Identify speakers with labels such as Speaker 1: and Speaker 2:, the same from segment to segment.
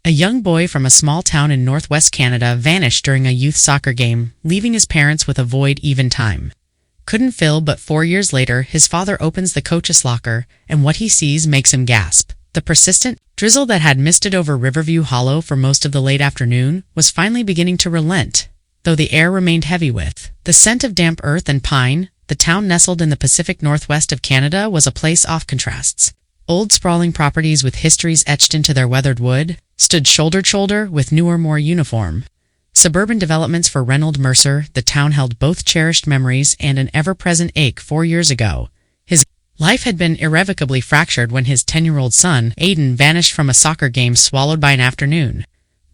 Speaker 1: A young boy from a small town in northwest Canada vanished during a youth soccer game, leaving his parents with a void even time. Couldn't fill, but 4 years later, his father opens the coach's locker, and what he sees makes him gasp. The persistent drizzle that had misted over Riverview Hollow for most of the late afternoon was finally beginning to relent, though the air remained heavy with the scent of damp earth and pine. The town nestled in the Pacific Northwest of Canada was a place off contrasts. Old sprawling properties with histories etched into their weathered wood stood shoulder to shoulder with newer, more uniform suburban developments. For Reynold Mercer, the town held both cherished memories and an ever-present ache. 4 years ago, his life had been irrevocably fractured when his 10-year-old son, Aiden, vanished from a soccer game swallowed by an afternoon.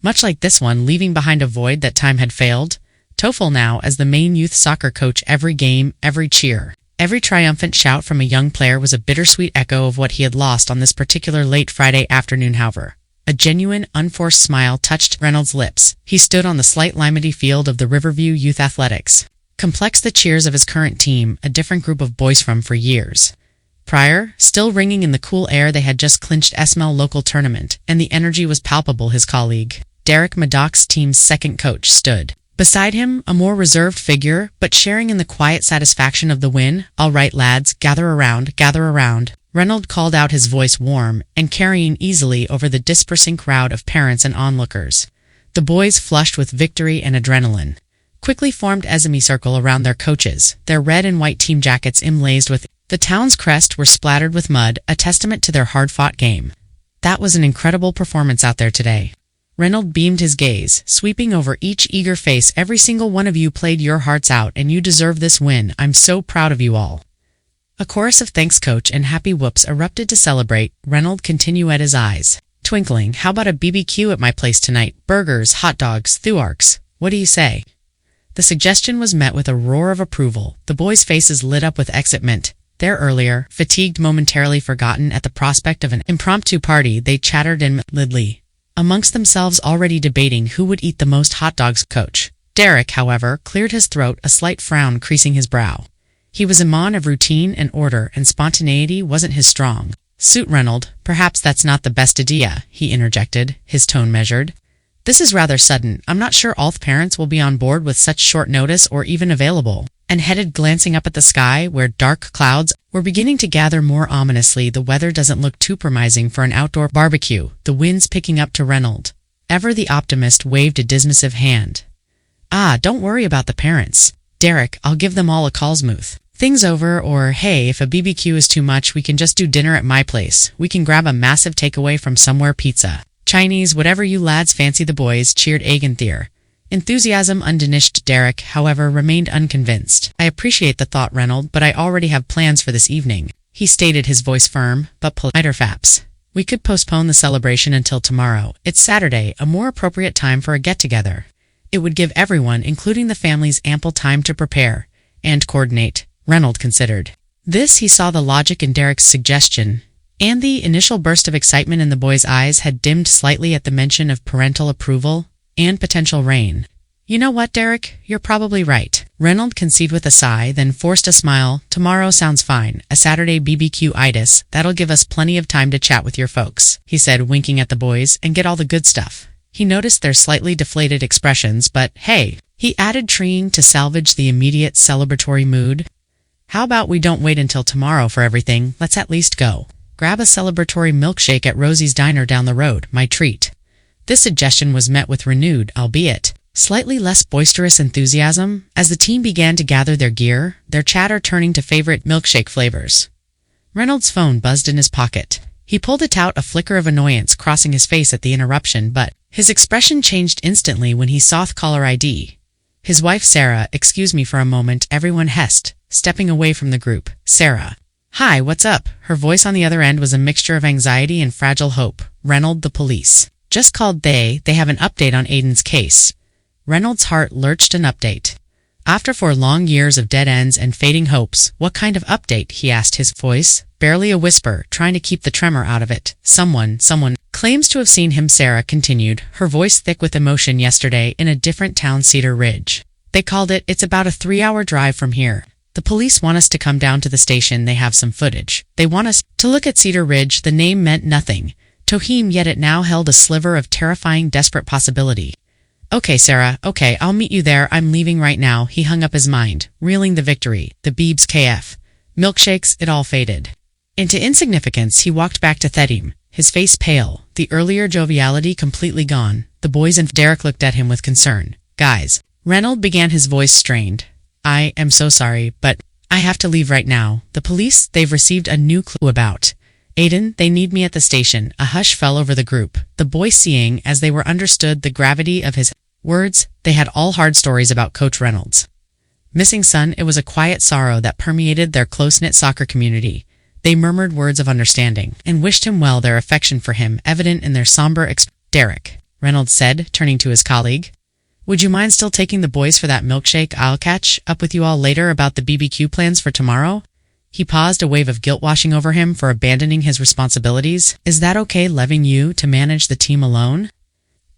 Speaker 1: Much like this one, leaving behind a void that time had failed. Toffel now as the main youth soccer coach. Every game, every cheer, every triumphant shout from a young player was a bittersweet echo of what he had lost on this particular late Friday afternoon. However, a genuine, unforced smile touched Reynolds' lips. He stood on the slight limity field of the Riverview Youth Athletics. Complex the cheers of his current team, a different group of boys from 4 years prior, still ringing in the cool air. They had just clinched SML local tournament, and the energy was palpable. His colleague, Derek Maddox's team's second coach, stood beside him, a more reserved figure, but sharing in the quiet satisfaction of the win. "All right, lads, gather around, gather around." Reynolds called out, his voice warm and carrying easily over the dispersing crowd of parents and onlookers. The boys, flushed with victory and adrenaline, quickly formed a semicircle around their coaches. Their red and white team jackets, emblazoned with the town's crest, were splattered with mud, a testament to their hard-fought game. "That was an incredible performance out there today." Reynolds beamed his gaze, sweeping over each eager face. "Every single one of you played your hearts out, and you deserve this win. I'm so proud of you all." A chorus of "thanks, coach," and happy whoops erupted to celebrate. Reynolds continued, his eyes twinkling. "How about a BBQ at my place tonight? Burgers, hot dogs, thuarks. What do you say?" The suggestion was met with a roar of approval. The boys' faces lit up with excitement. Their earlier, fatigued momentarily forgotten at the prospect of an impromptu party, they chattered inwardly amongst themselves, already debating who would eat the most hot dogs. Coach Derek, however, cleared his throat, a slight frown creasing his brow. He was a man of routine and order, and spontaneity wasn't his strong suit. "Reynolds, perhaps that's not the best idea," he interjected, his tone measured. "This is rather sudden. I'm not sure all the parents will be on board with such short notice or even available." And headed, glancing up at the sky, where dark clouds were beginning to gather more ominously. "The weather doesn't look too promising for an outdoor barbecue." The wind's picking up. To Reynolds, ever the optimist, waved a dismissive hand. "Ah, don't worry about the parents, Derek. I'll give them all a call, smooth things over. Or hey, if a BBQ is too much, we can just do dinner at my place. We can grab a massive takeaway from somewhere, pizza, Chinese, whatever you lads fancy." The boys cheered again. Enthusiasm undiminished. Derek, however, remained unconvinced. "I appreciate the thought, Reynolds, but I already have plans for this evening," he stated, his voice firm but polite. "Faps. We could postpone the celebration until tomorrow. It's Saturday, a more appropriate time for a get-together. It would give everyone, including the families, ample time to prepare and coordinate." Reynolds considered this. He saw the logic in Derek's suggestion, and the initial burst of excitement in the boy's eyes had dimmed slightly at the mention of parental approval and potential rain. "You know what, Derek? You're probably right," Reynolds conceded with a sigh, then forced a smile. "Tomorrow sounds fine. A Saturday BBQ-itis. That'll give us plenty of time to chat with your folks," he said, winking at the boys, "and get all the good stuff." He noticed their slightly deflated expressions, but hey, he added, trying to salvage the immediate celebratory mood, "how about we don't wait until tomorrow for everything? Let's at least go grab a celebratory milkshake at Rosie's Diner down the road. My treat." This suggestion was met with renewed, albeit slightly less boisterous enthusiasm, as the team began to gather their gear, their chatter turning to favorite milkshake flavors. Reynolds' phone buzzed in his pocket. He pulled it out, a flicker of annoyance crossing his face at the interruption, but his expression changed instantly when he saw the caller ID. His wife, Sarah. "Excuse me for a moment," everyone hessed, stepping away from the group. "Sarah. Hi, what's up?" Her voice on the other end was a mixture of anxiety and fragile hope. "Reynolds, the police just called. They have an update on Aiden's case." Reynolds' heart lurched. "An update? After 4 long years of dead ends and fading hopes, what kind of update?" he asked, his voice barely a whisper, trying to keep the tremor out of it. Someone claims to have seen him," Sarah continued, her voice thick with emotion. "Yesterday, in a different town, Cedar Ridge. They called it. It's about a 3-hour drive from here. The police want us to come down to the station. They have some footage. They want us to look at Cedar Ridge." The name meant nothing Toheem, yet it now held a sliver of terrifying, desperate possibility. Okay, Sarah, okay, I'll meet you there. I'm leaving right now. He hung up his mind, reeling the victory, the Beebs KF. Milkshakes, it all faded into insignificance. He walked back to Thedim, his face pale, the earlier joviality completely gone. The boys and Derek looked at him with concern. Guys, Reynolds began, his voice strained. I am so sorry, but I have to leave right now. The police, they've received a new clue about Aiden. They need me at the station. A hush fell over the group, the boys seeing, as they were understood the gravity of his words. They had all hard stories about Coach Reynolds' missing son. It was a quiet sorrow that permeated their close-knit soccer community. They murmured words of understanding and wished him well, their affection for him evident in their somber Derek, Reynolds said, turning to his colleague. Would you mind still taking the boys for that milkshake? I'll catch up with you all later about the BBQ plans for tomorrow. He paused, a wave of guilt washing over him for abandoning his responsibilities. Is that okay, leaving you to manage the team alone?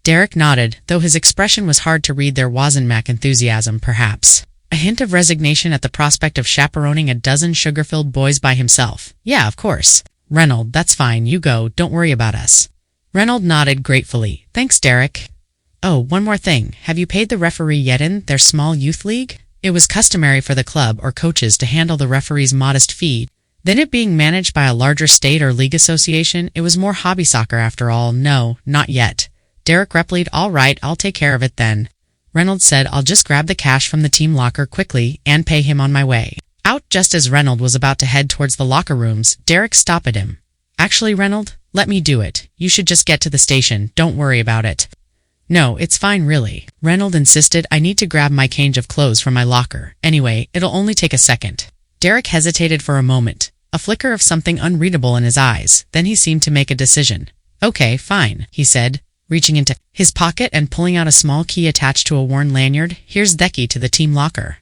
Speaker 1: Derek nodded, though his expression was hard to read. There wasn't Mac enthusiasm, perhaps a hint of resignation at the prospect of chaperoning a dozen sugar-filled boys by himself. Yeah, of course. Reynolds, that's fine. You go. Don't worry about us. Reynolds nodded gratefully. Thanks, Derek. Oh, one more thing. Have you paid the referee yet in their small youth league? It was customary for the club or coaches to handle the referee's modest fee. Then it being managed by a larger state or league association, it was more hobby soccer after all. No, not yet. Derek replied. All right, I'll take care of it then. Reynolds said, I'll just grab the cash from the team locker quickly and pay him on my way out. Just as Reynolds was about to head towards the locker rooms, Derek stopped him. Actually, Reynolds, let me do it. You should just get to the station. Don't worry about it. No, it's fine really. Reynolds insisted. I need to grab my change of clothes from my locker. Anyway, it'll only take a second. Derek hesitated for a moment, a flicker of something unreadable in his eyes. Then he seemed to make a decision. Okay, fine, he said, reaching into his pocket and pulling out a small key attached to a worn lanyard. Here's the key to the team locker.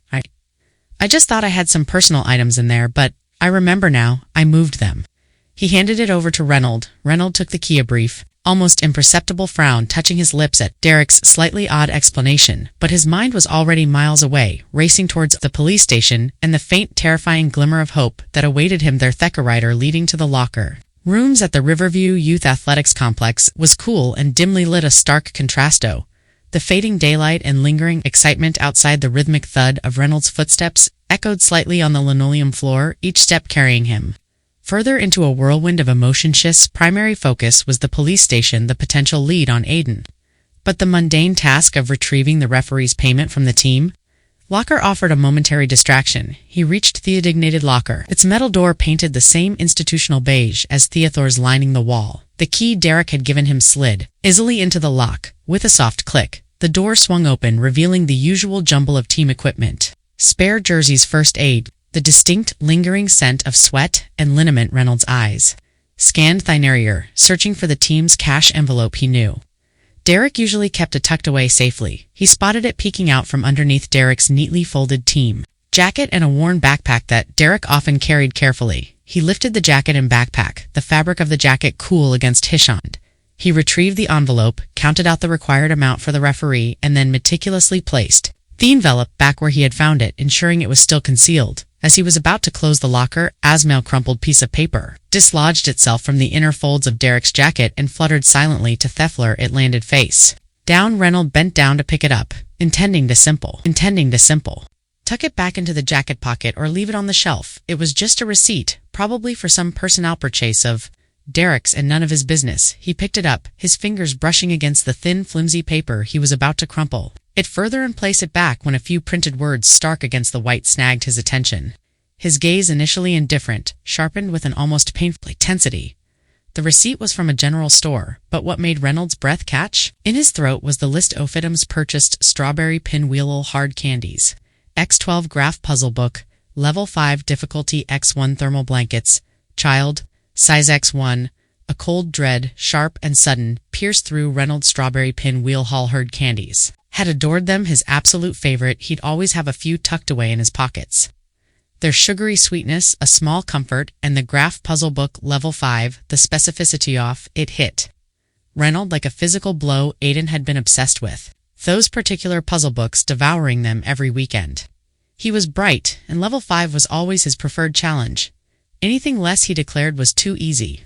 Speaker 1: I just thought I had some personal items in there, but I remember now. I moved them. He handed it over to Reynolds. Reynolds took the key, a brief, almost imperceptible frown touching his lips at Derek's slightly odd explanation, but his mind was already miles away, racing towards the police station and the faint, terrifying glimmer of hope that awaited him there. The rider leading to the locker rooms at the Riverview Youth Athletics Complex was cool and dimly lit, a stark contrasto. The fading daylight and lingering excitement outside, the rhythmic thud of Reynolds' footsteps echoed slightly on the linoleum floor, each step carrying him further into a whirlwind of emotion. Sh's primary focus was the police station, the potential lead on Aiden. But the mundane task of retrieving the referee's payment from the team locker offered a momentary distraction. He reached the designated locker, its metal door painted the same institutional beige as Theodor's lining the wall. The key Derek had given him slid easily into the lock. With a soft click, the door swung open, revealing the usual jumble of team equipment, spare jerseys, first aid, the distinct, lingering scent of sweat and liniment. Reynolds' eyes scanned the interior, searching for the team's cash envelope. He knew Derek usually kept it tucked away safely. He spotted it peeking out from underneath Derek's neatly folded team jacket and a worn backpack that Derek often carried carefully. He lifted the jacket and backpack, the fabric of the jacket cool against his hand. He retrieved the envelope, counted out the required amount for the referee, and then meticulously placed the envelope back where he had found it, ensuring it was still concealed. As he was about to close the locker, a crumpled piece of paper dislodged itself from the inner folds of Derek's jacket and fluttered silently to Thefler. It landed face down. Reynolds bent down to pick it up, intending to simple. Tuck it back into the jacket pocket or leave it on the shelf. It was just a receipt, probably for some personal purchase of Derek's and none of his business. He picked it up, his fingers brushing against the thin, flimsy paper he was about to crumple it further and place it back when a few printed words stark against the white snagged his attention. His gaze, initially indifferent, sharpened with an almost painful intensity. The receipt was from a general store, but what made Reynolds' breath catch? In his throat was the list of items purchased: strawberry pinwheel hard candies, X12 graph puzzle book, level 5 difficulty X1 thermal blankets, child, size X1. A cold dread, sharp and sudden, pierced through Reynolds. Strawberry pinwheel hard candies. Had adored them, his absolute favorite. He'd always have a few tucked away in his pockets. Their sugary sweetness, a small comfort, and the graph puzzle book level 5, the specificity off, it hit Reynolds like a physical blow. Aiden had been obsessed with those particular puzzle books, devouring them every weekend. He was bright, and level 5 was always his preferred challenge. Anything less, he declared, was too easy.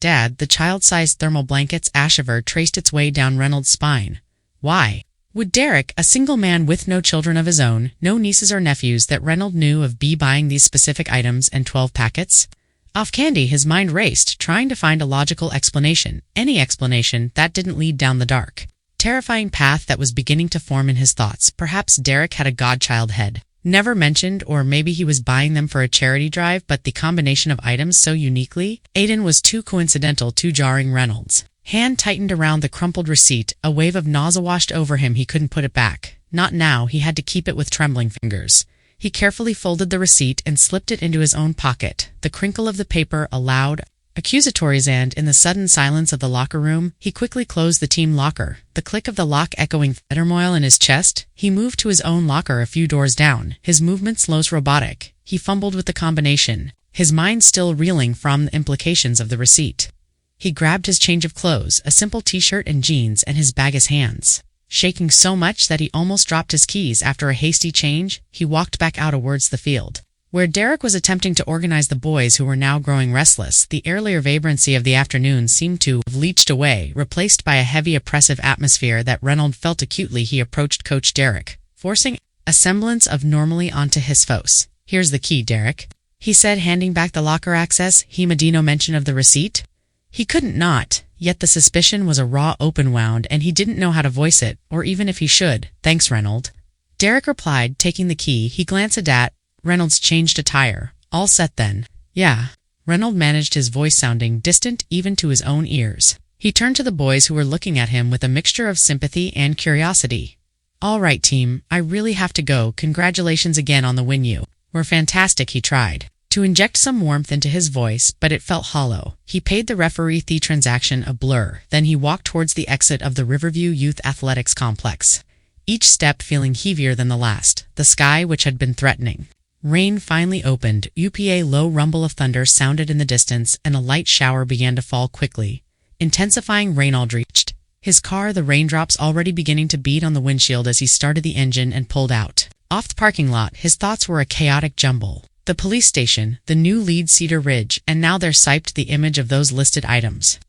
Speaker 1: Dad, the child-sized thermal blanket's shiver traced its way down Reynolds' spine. Why would Derek, a single man with no children of his own, no nieces or nephews that Reynolds knew of, be buying these specific items and 12 packets? Off candy, his mind raced, trying to find a logical explanation, any explanation that didn't lead down the dark, terrifying path that was beginning to form in his thoughts. Perhaps Derek had a godchild head, never mentioned, or maybe he was buying them for a charity drive, but the combination of items so uniquely Aiden was too coincidental, too jarring. Reynolds' hand tightened around the crumpled receipt, a wave of nausea washed over him. He couldn't put it back. Not now. He had to keep it with trembling fingers. He carefully folded the receipt and slipped it into his own pocket, the crinkle of the paper a loud, accusatory and in the sudden silence of the locker room, he quickly closed the team locker, the click of the lock echoing turmoil in his chest. He moved to his own locker a few doors down, his movements low, robotic. He fumbled with the combination, his mind still reeling from the implications of the receipt. He grabbed his change of clothes, a simple t-shirt and jeans, and his bag, his hands shaking so much that he almost dropped his keys. After a hasty change, he walked back out towards the field, where Derek was attempting to organize the boys who were now growing restless. The earlier vibrancy of the afternoon seemed to have leached away, replaced by a heavy, oppressive atmosphere that Reynolds felt acutely. He approached Coach Derek, forcing a semblance of normalcy onto his face. "Here's the key, Derek," he said, handing back the locker access. He made no mention of the receipt. He couldn't not, yet the suspicion was a raw, open wound, and he didn't know how to voice it, or even if he should. "Thanks, Reynolds," Derek replied, taking the key. He glanced at Reynolds' changed attire. "All set then?" "Yeah." Reynolds managed, his voice sounding distant even to his own ears. He turned to the boys who were looking at him with a mixture of sympathy and curiosity. "All right, team, I really have to go. Congratulations again on the win. You were fantastic." He tried to inject some warmth into his voice, but it felt hollow. He paid the referee, the transaction a blur. Then he walked towards the exit of the Riverview Youth Athletics Complex, each step feeling heavier than the last. The sky, which had been threatening rain, finally opened. A low rumble of thunder sounded in the distance, and a light shower began to fall quickly, intensifying. Reynolds reached his car, the raindrops already beginning to beat on the windshield as he started the engine and pulled out. Off the parking lot, his thoughts were a chaotic jumble. The police station, the new lead, Cedar Ridge, and now there siped the image of those listed items.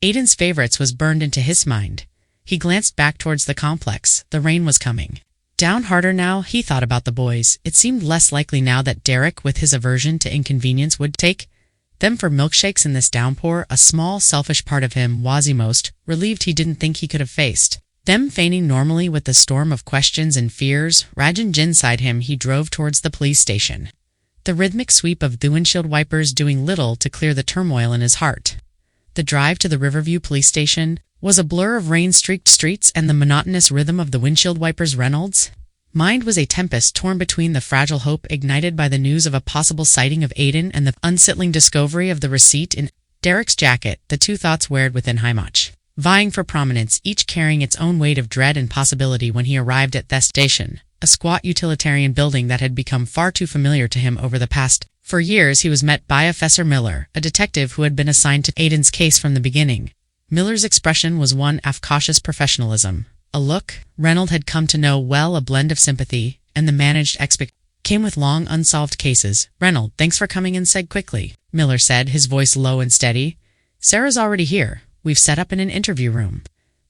Speaker 1: Aiden's favorites was burned into his mind. He glanced back towards the complex. The rain was coming down harder now. He thought about the boys. It seemed less likely now that Derek, with his aversion to inconvenience, would take them for milkshakes in this downpour. A small, selfish part of him was most relieved he didn't think he could have faced them feigning normally with the storm of questions and fears raging inside him. He drove towards the police station, the rhythmic sweep of the windshield wipers doing little to clear the turmoil in his heart. The drive to the Riverview police station was a blur of rain-streaked streets and the monotonous rhythm of the windshield wipers. Reynolds' mind was a tempest torn between the fragile hope ignited by the news of a possible sighting of Aiden and the unsettling discovery of the receipt in Derek's jacket. The two thoughts warred within him, vying for prominence, each carrying its own weight of dread and possibility. When he arrived at the station, a squat utilitarian building that had become far too familiar to him over the past 4 years, he was met by Officer Miller, a detective who had been assigned to Aiden's case from the beginning. Miller's expression was one of cautious professionalism, a look Reynolds had come to know well, a blend of sympathy and the managed expectation came with long unsolved cases. "Reynolds, thanks for coming in," said quickly. Miller said, his voice low and steady. "Sarah's already here. We've set up in an interview room."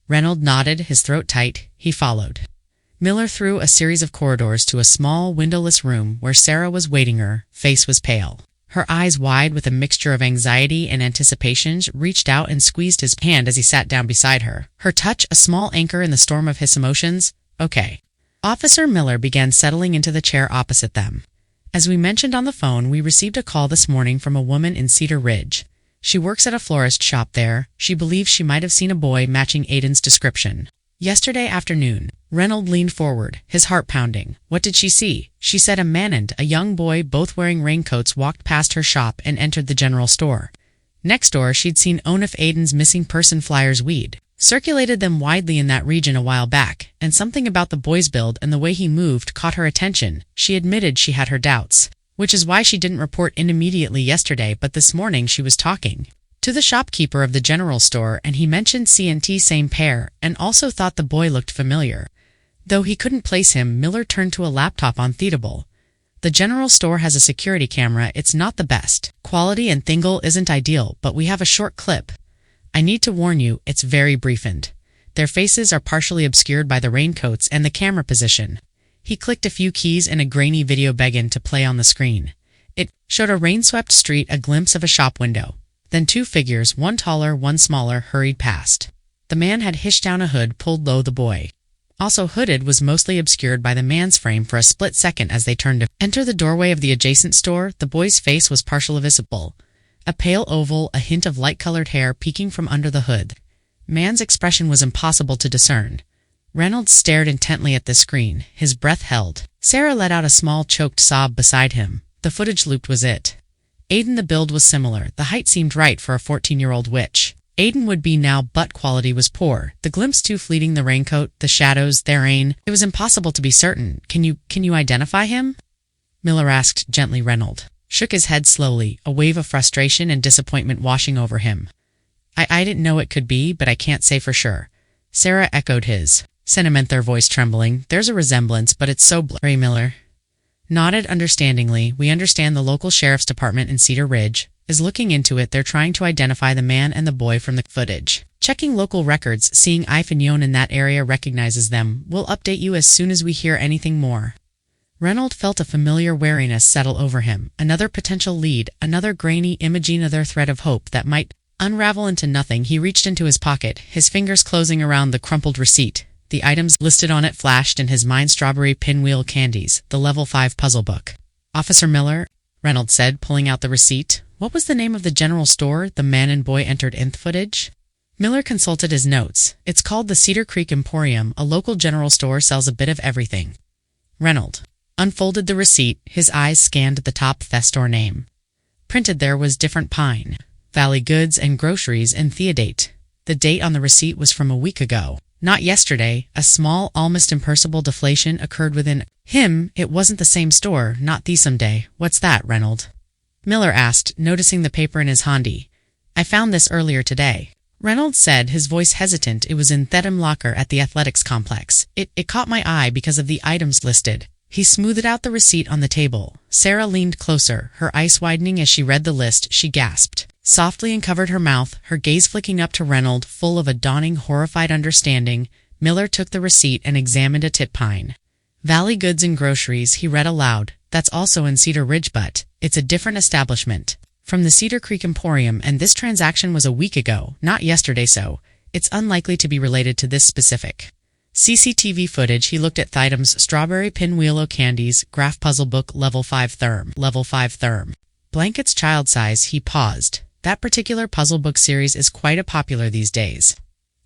Speaker 1: Reynolds nodded, his throat tight. He followed Miller through a series of corridors to a small, windowless room where Sarah was waiting. Her face was pale, her eyes wide with a mixture of anxiety and anticipation. She reached out and squeezed his hand as he sat down beside her, her touch a small anchor in the storm of his emotions. "Okay." Officer Miller began settling into the chair opposite them. "As we mentioned on the phone, we received a call this morning from a woman in Cedar Ridge. She works at a florist shop there. She believes she might have seen a boy matching Aiden's description yesterday afternoon." Reynolds leaned forward, his heart pounding. "What did she see?" "She said a man and a young boy, both wearing raincoats, walked past her shop and entered the general store. Next door, she'd seen one of Aiden's missing person flyers. We'd circulated them widely in that region a while back, and something about the boy's build and the way he moved caught her attention. She admitted she had her doubts, which is why she didn't report in immediately yesterday, but this morning she was talking to the shopkeeper of the general store, and he mentioned C&T same pair, and also thought the boy looked familiar, though he couldn't place him." Miller turned to a laptop on the table. The general store has a security camera. It's not the best quality and Thingle isn't ideal, but we have a short clip. I need to warn you, it's very briefened. Their faces are partially obscured by the raincoats and the camera position. He clicked a few keys and a grainy video began to play on the screen. It showed a rain-swept street, a glimpse of a shop window. Then two figures, one taller, one smaller, hurried past. The man had hished down a hood pulled low. The boy, also hooded, was mostly obscured by the man's frame for a split second as they turned to enter the doorway of the adjacent store. The boy's face was partially visible. A pale oval, a hint of light-colored hair peeking from under the hood. Man's expression was impossible to discern. Reynolds stared intently at the screen, his breath held. Sarah let out a small choked sob beside him. The footage looped was it. Aiden, the build was similar. The height seemed right for a 14-year-old witch. Aiden would be now, but quality was poor. The glimpse too fleeting, the raincoat, the shadows, their rain. It was impossible to be certain. Can you identify him? Miller asked gently. Reynolds shook his head slowly, a wave of frustration and disappointment washing over him. I didn't know it could be, but I can't say for sure. Sarah echoed his sentiment, their voice trembling. There's a resemblance, but it's so blurry. Miller nodded understandingly. We understand the local sheriff's department in Cedar Ridge is looking into it. They're trying to identify the man and the boy from the footage. Checking local records, seeing if anyone in that area recognizes them. We'll update you as soon as we hear anything more. Reynolds felt a familiar wariness settle over him. Another potential lead, another grainy imaging, another thread of hope that might unravel into nothing. He reached into his pocket, his fingers closing around the crumpled receipt. The items listed on it flashed in his mind: strawberry pinwheel candies, the level 5 puzzle book. Officer Miller, Reynolds said, pulling out the receipt. What was the name of the general store the man and boy entered in the footage? Miller consulted his notes. It's called the Cedar Creek Emporium. A local general store sells a bit of everything. Reynolds unfolded the receipt. His eyes scanned the top. The store name printed there was Different Pine Valley Goods and Groceries in Theodate. The date on the receipt was from a week ago, not yesterday. A small, almost imperceptible deflation occurred within him. It wasn't the same store, not the someday. What's that, Reynolds? Miller asked, noticing the paper in his handy. I found this earlier today, Reynolds said, his voice hesitant. It was in Thedham locker at the athletics complex. It caught my eye because of the items listed. He smoothed out the receipt on the table. Sarah leaned closer, her eyes widening as she read the list. She gasped softly and covered her mouth, her gaze flicking up to Reynolds, full of a dawning, horrified understanding. Miller took the receipt and examined it. Pine Valley Goods and Groceries, he read aloud. That's also in Cedar Ridge, but it's a different establishment. From the Cedar Creek Emporium, and this transaction was a week ago, not yesterday, so it's unlikely to be related to this specific CCTV footage. He looked at the items: strawberry pinwheel candies, graph puzzle book, level 5 therm. Blankets child size. He paused. That particular puzzle book series is quite popular these days.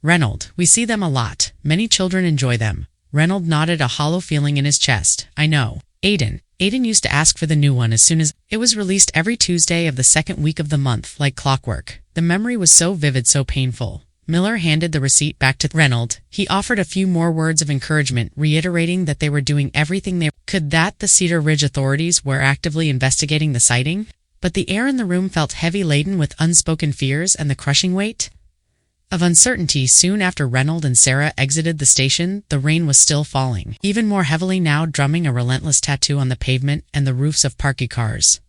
Speaker 1: Reynolds, we see them a lot. Many children enjoy them. Reynolds nodded, a hollow feeling in his chest. I know. Aiden used to ask for the new one as soon as it was released, every Tuesday of the second week of the month, like clockwork. The memory was so vivid, so painful. Miller handed the receipt back to Reynolds. He offered a few more words of encouragement, reiterating that they were doing everything they could, that the Cedar Ridge authorities were actively investigating the sighting. But the air in the room felt heavy, laden with unspoken fears and the crushing weight of uncertainty. Soon after Reynolds and Sarah exited the station, the rain was still falling, even more heavily now, drumming a relentless tattoo on the pavement and the roofs of parked cars.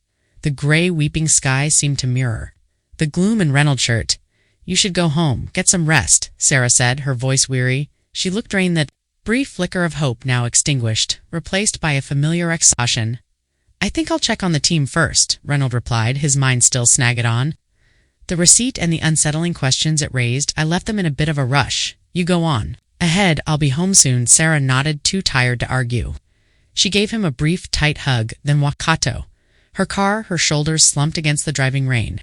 Speaker 1: The gray, weeping sky seemed to mirror the gloom in Reynolds' shirt. You should go home, get some rest, Sarah said, her voice weary. She looked drained, that brief flicker of hope now extinguished, replaced by a familiar exhaustion. I think I'll check on the team first, Reynolds replied, his mind still snagged on the receipt and the unsettling questions it raised. I left them in a bit of a rush. You go on ahead, I'll be home soon. Sarah nodded, too tired to argue. She gave him a brief, tight hug, then walked to her car, her shoulders slumped against the driving rain.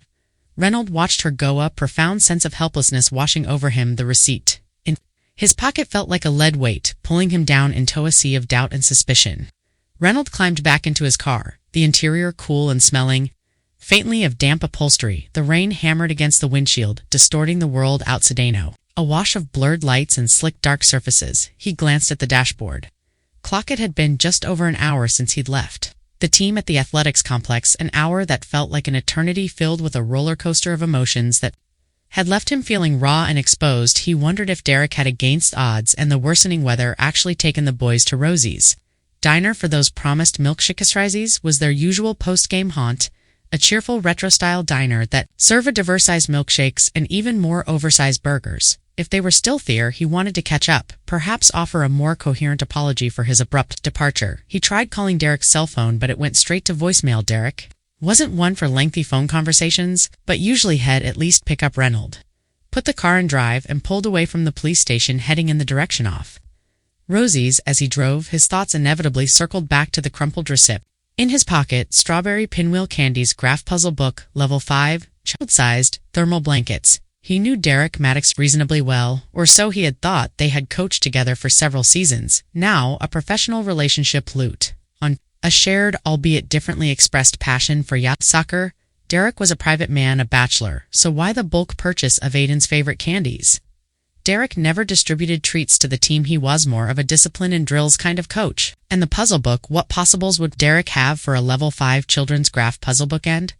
Speaker 1: Reynolds watched her go, a profound sense of helplessness washing over him. The receipt in his pocket felt like a lead weight, pulling him down into a sea of doubt and suspicion. Reynolds climbed back into his car, the interior cool and smelling faintly of damp upholstery. The rain hammered against the windshield, distorting the world outside. A wash of blurred lights and slick dark surfaces. He glanced at the dashboard clock. It had been just over an hour since he'd left the team at the athletics complex, an hour that felt like an eternity, filled with a roller coaster of emotions that had left him feeling raw and exposed. He wondered if Derek had, against odds and the worsening weather, actually taken the boys to Rosie's. diner for those promised milkshakes was their usual post-game haunt, a cheerful retro-style diner that served a diverse-sized milkshakes and even more oversized burgers. If they were stealthier, he wanted to catch up, perhaps offer a more coherent apology for his abrupt departure. He tried calling Derek's cell phone, but it went straight to voicemail. Derek wasn't one for lengthy phone conversations, but usually had at least pick up Reynolds. Put the car in drive and pulled away from the police station, heading in the direction off Rosie's. As he drove, his thoughts inevitably circled back to the crumpled receipt. In his pocket, strawberry pinwheel candies, graph puzzle book, level 5, child-sized, thermal blankets. He knew Derek Maddox reasonably well, or so he had thought. They had coached together for several seasons, now a professional relationship loot. On a shared, albeit differently expressed passion for yacht soccer, Derek was a private man, a bachelor, so why the bulk purchase of Aiden's favorite candies? Derek never distributed treats to the team. He was more of a discipline and drills kind of coach. And the puzzle book, what possibles would Derek have for a level 5 children's graph puzzle book? And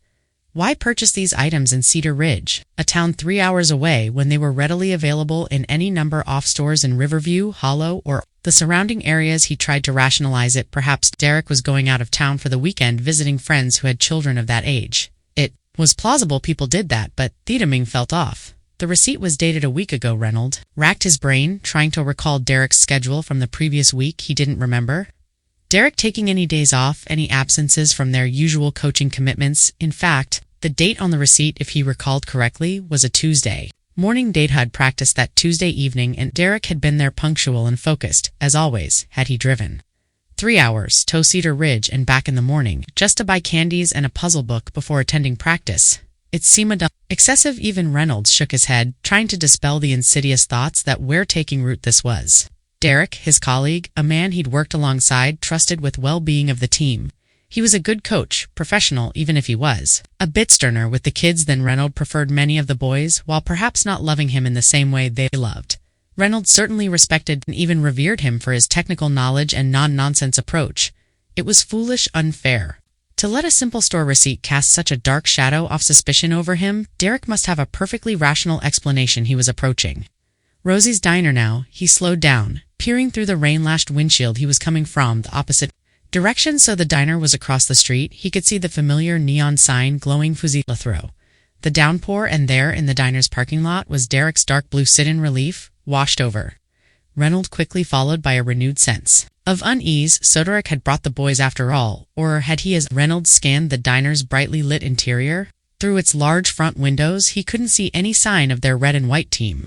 Speaker 1: why purchase these items in Cedar Ridge, a town 3 hours away, when they were readily available in any number of stores in Riverview, Hollow, or the surrounding areas? He tried to rationalize it. Perhaps Derek was going out of town for the weekend, visiting friends who had children of that age. It was plausible people did that, but Thedeming felt off. The receipt was dated a week ago. Reynolds racked his brain, trying to recall Derek's schedule from the previous week. He didn't remember Derek taking any days off, any absences from their usual coaching commitments. In fact, the date on the receipt, if he recalled correctly, was a Tuesday morning. Dade had practiced that Tuesday evening, and Derek had been there, punctual and focused, as always. Had he driven 3 hours to Cedar Ridge and back in the morning, just to buy candies and a puzzle book before attending practice? It seemed excessive. Even Reynolds shook his head, trying to dispel the insidious thoughts that were taking root. This was Derek, his colleague, a man he'd worked alongside, trusted with well-being of the team. He was a good coach, professional, even if he was a bit sterner with the kids than Reynolds preferred many of the boys, while perhaps not loving him in the same way they loved. Reynolds certainly respected and even revered him for his technical knowledge and non-nonsense approach. It was foolish, unfair, to let a simple store receipt cast such a dark shadow of suspicion over him. Derek must have a perfectly rational explanation. He was approaching Rosie's diner now. He slowed down, peering through the rain-lashed windshield. He was coming from the opposite direction, so the diner was across the street. He could see the familiar neon sign glowing fusila through the downpour, and there in the diner's parking lot was Derek's dark blue sit-in relief, washed over Reynolds, quickly followed by a renewed sense of unease. So Derek had brought the boys after all, or had he? As Reynolds scanned the diner's brightly lit interior through its large front windows, he couldn't see any sign of their red and white team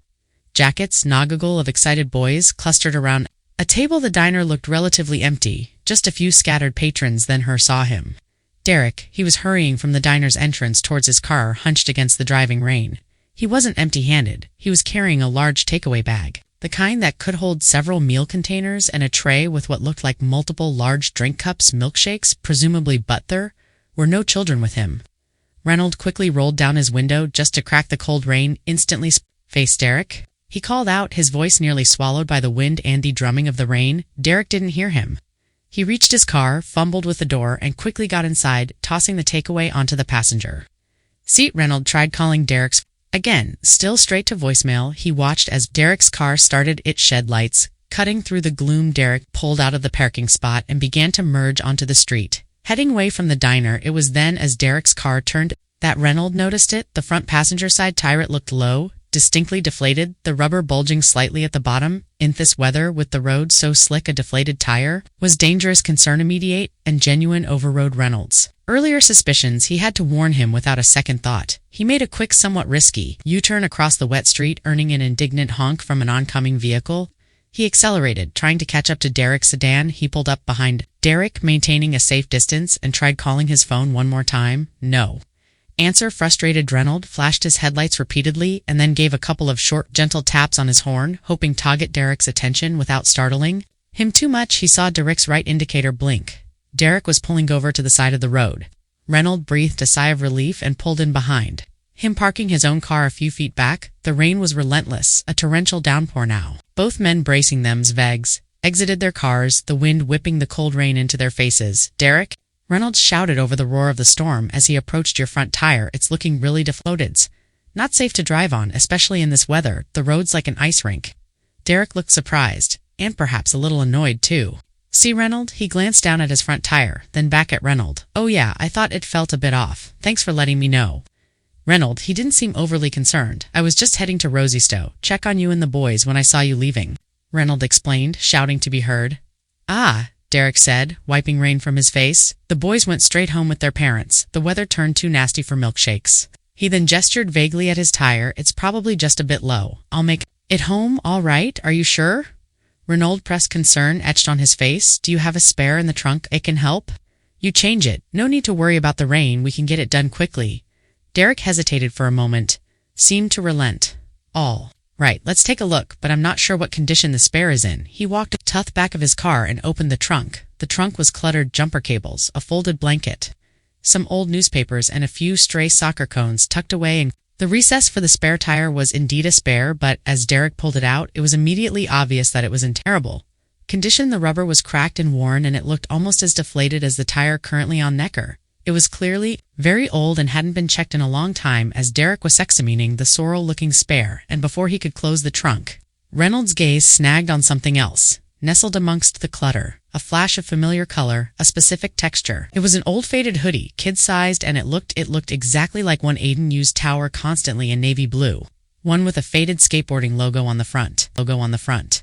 Speaker 1: jackets. Noggle of excited boys clustered around a table. The diner looked relatively empty, just a few scattered patrons. Then her saw him. Derek. He was hurrying from the diner's entrance towards his car, hunched against the driving rain. He wasn't empty-handed. He was carrying a large takeaway bag, the kind that could hold several meal containers, and a tray with what looked like multiple large drink cups, milkshakes, presumably, but there were no children with him. Reynolds quickly rolled down his window just to crack the cold rain. Instantly, face Derek, he called out, his voice nearly swallowed by the wind and the drumming of the rain. Derek didn't hear him. He reached his car, fumbled with the door, and quickly got inside, tossing the takeaway onto the passenger seat. Reynolds tried calling Derek's again, still straight to voicemail. He watched as Derek's car started its shed lights, cutting through the gloom. Derek pulled out of the parking spot and began to merge onto the street, heading away from the diner. It was then, as Derek's car turned, that Reynolds noticed it. The front passenger side tire looked low, distinctly deflated, the rubber bulging slightly at the bottom. In this weather, with the road so slick, a deflated tire was dangerous concern. Immediate and genuine overrode Reynolds' earlier suspicions. He had to warn him without a second thought. He made a quick, somewhat risky U-turn across the wet street, earning an indignant honk from an oncoming vehicle. He accelerated, trying to catch up to Derek's sedan. He pulled up behind Derek, maintaining a safe distance, and tried calling his phone one more time. No answer. Frustrated, Reynolds flashed his headlights repeatedly and then gave a couple of short, gentle taps on his horn, hoping to get Derek's attention without startling him too much. He saw Derek's right indicator blink. Derek was pulling over to the side of the road. Reynolds breathed a sigh of relief and pulled in behind him, parking his own car a few feet back. The rain was relentless, a torrential downpour now. Both men, bracing themselves, exited their cars, the wind whipping the cold rain into their faces. Derek, Reynolds shouted over the roar of the storm as he approached. Your front tire, it's looking really deflated. Not safe to drive on, especially in this weather. The road's like an ice rink. Derek looked surprised, and perhaps a little annoyed too. See, Reynold? He glanced down at his front tire, then back at Reynold. Oh yeah, I thought it felt a bit off. Thanks for letting me know. Reynold, he didn't seem overly concerned. I was just heading to Rosiestow. Check on you and the boys when I saw you leaving. Reynold explained, shouting to be heard. Ah, Derek said, wiping rain from his face. The boys went straight home with their parents. The weather turned too nasty for milkshakes. He then gestured vaguely at his tire. It's probably just a bit low. I'll make it home, all right? Are you sure? Reynold pressed concern etched on his face. Do you have a spare in the trunk? It can help. You change it. No need to worry about the rain. We can get it done quickly. Derek hesitated for a moment, seemed to relent. All right, let's take a look, but I'm not sure what condition the spare is in. He walked to the back of his car and opened the trunk. The trunk was cluttered jumper cables, a folded blanket, some old newspapers, and a few stray soccer cones tucked away in the recess. For the spare tire was indeed a spare, but as Derek pulled it out, it was immediately obvious that it was in terrible condition. The rubber was cracked and worn, and it looked almost as deflated as the tire currently on Necker. It was clearly very old and hadn't been checked in a long time. As Derek was examining the sorrel-looking spare, and before he could close the trunk, Reynolds' gaze snagged on something else, nestled amongst the clutter, a flash of familiar color, a specific texture. It was an old faded hoodie, kid-sized, and it looked exactly like one Aiden used Tower constantly in navy blue, one with a faded skateboarding logo on the front.